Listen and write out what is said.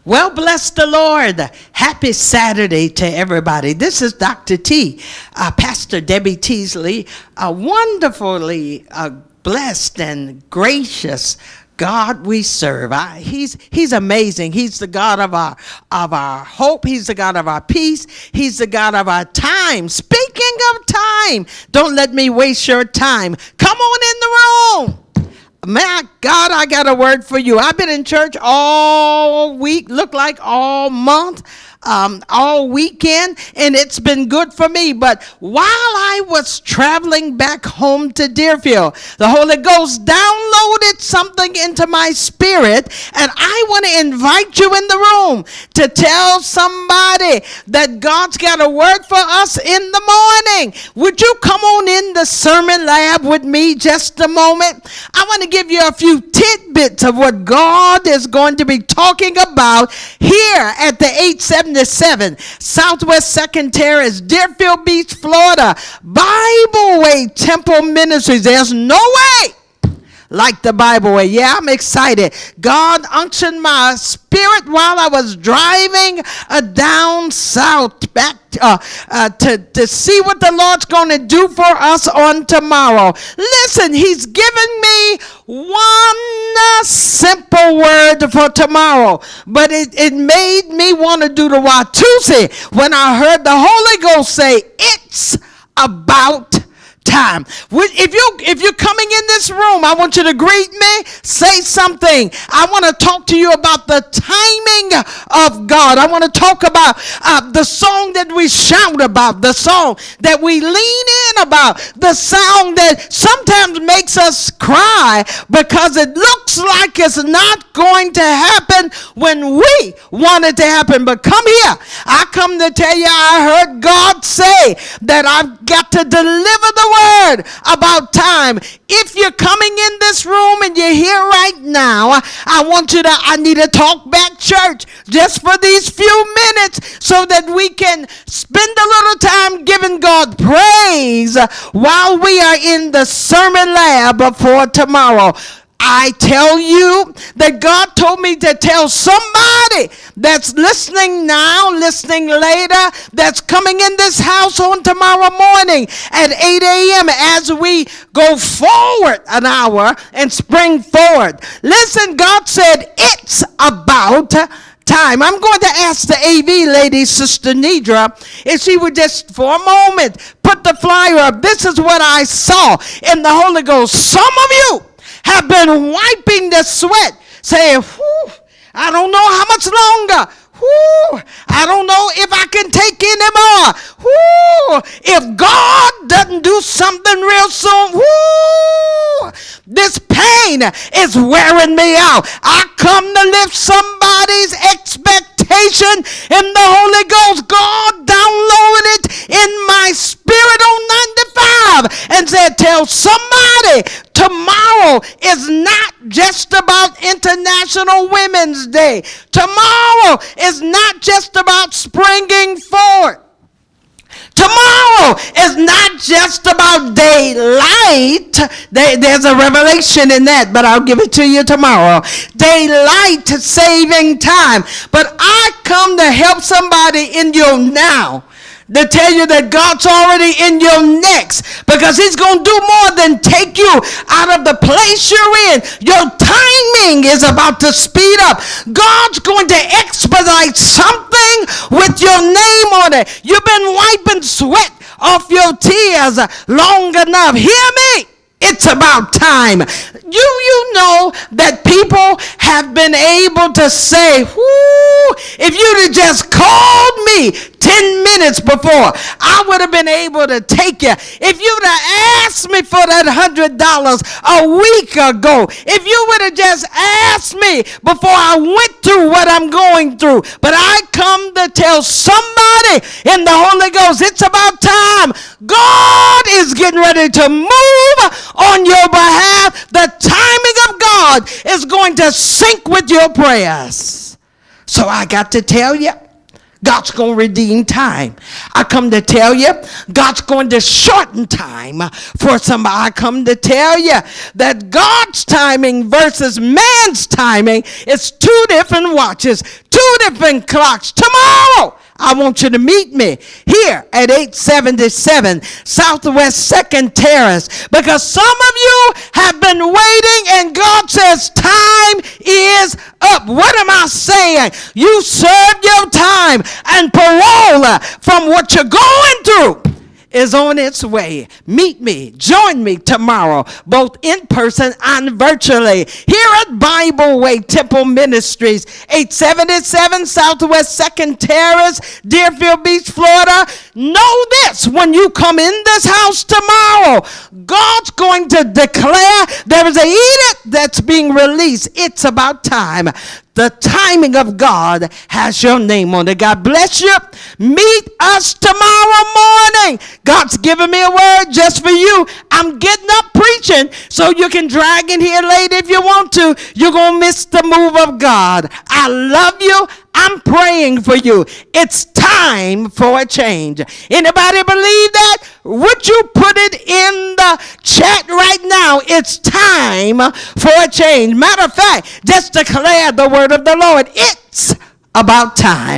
Well, bless the Lord. Happy Saturday to everybody. This is Dr. T, Pastor Debbie Teasley, a wonderfully blessed and gracious God we serve. He's amazing. He's the God of our hope. He's the God of our peace. He's the God of our time. Speaking of time, don't let me waste your time. Come on in the room. My God, I got a word for you. I've been in church all week, look like all month, all weekend, and it's been good for me. But while I was traveling back home to Deerfield, the Holy Ghost downloaded something into my spirit, and I want to invite you in the room to tell somebody that God's got a word for us in the morning. Would you come on in the sermon lab with me just a moment? I want to give you a few tidbits of what God is going to be talking about here at the 877 Southwest 2nd Terrace, Deerfield Beach, Florida, Bibleway Temple Ministries. There's no way like the Bibleway. Yeah, I'm excited. God unctioned my spirit while I was driving down south back to see what the Lord's going to do for us on tomorrow. Listen, he's given me one simple word for tomorrow, but it made me want to do the Watusi when I heard the Holy Ghost say, it's about time. If you're coming in this room, I want you to greet me, say something. I want to talk to you about the timing of God. I want to talk about the song that we shout about, the song that we lean in about, the song that sometimes makes us cry because it looks like it's not going to happen when we want it to happen. But come here. I come to tell you, I heard God say that I've got to deliver the word about time. If you're coming in this room and you're here right now, I need to talk back church just for these few minutes so that we can spend a little time giving God praise while we are in the sermon lab for tomorrow. I tell you that God told me to tell somebody that's listening now, listening later, that's coming in this house on tomorrow morning at 8 a.m. as we go forward an hour and spring forward. Listen, God said it's about time. I'm going to ask the AV lady, Sister Nidra, if she would just for a moment put the flyer up. This is what I saw in the Holy Ghost. Some of you have been wiping the sweat, saying, whew, I don't know how much longer. Whew, I don't know if I can take any more. Whew, if God doesn't do something real soon, whew, this pain is wearing me out. I come to lift somebody's expectation in the Holy Ghost. God downloaded it in my spirit on 95 and said, tell somebody tomorrow is not just about International Women's Day. Tomorrow is not just about springing forward. Tomorrow is not just about daylight. There's a revelation in that, but I'll give it to you tomorrow. Daylight saving time. But I come to help somebody in your now, to tell you that God's already in your next, because he's going to do more than take you out of the place you're in. Your timing is about to speed up. God's going to expedite something with your name on it. You've been wiping sweat off your tears long enough. Hear me. It's about time. You know that people have been able to say, whoo, if you'd have just called me 10 minutes before, I would have been able to take you. If you'd have asked me for that $100 a week ago, if you would have just asked me before I went through what I'm going through. But I come to tell somebody in the Holy Ghost, it's about time. God is getting ready to move on your behalf. The timing of God is going to sync with your prayers. So I got to tell you, God's going to redeem time. I come to tell you, God's going to shorten time for somebody. I come to tell you that God's timing versus man's timing is two different watches, two different clocks. Tomorrow, I want you to meet me here at 877 Southwest 2nd Terrace, because some of you have been waiting and God says time is up. What am I saying? You served your time, and parole from what you're going through is on its way. Meet me, join me tomorrow, both in person and virtually, here at Bibleway Temple Ministries, 877 Southwest 2nd Terrace, Deerfield Beach, Florida. Know this, when you come in this house tomorrow, God's going to declare there is an edict that's being released. It's about time. The timing of God has your name on it. God bless you. Meet us tomorrow morning. God's given me a word just for you. I'm getting up preaching, so you can drag in here late if you want to. You're going to miss the move of God. I love you. I'm praying for you. It's time for a change. Anybody believe that? Would you put it in the chat right now? It's time for a change. Matter of fact, just declare the word of the Lord. It's about time.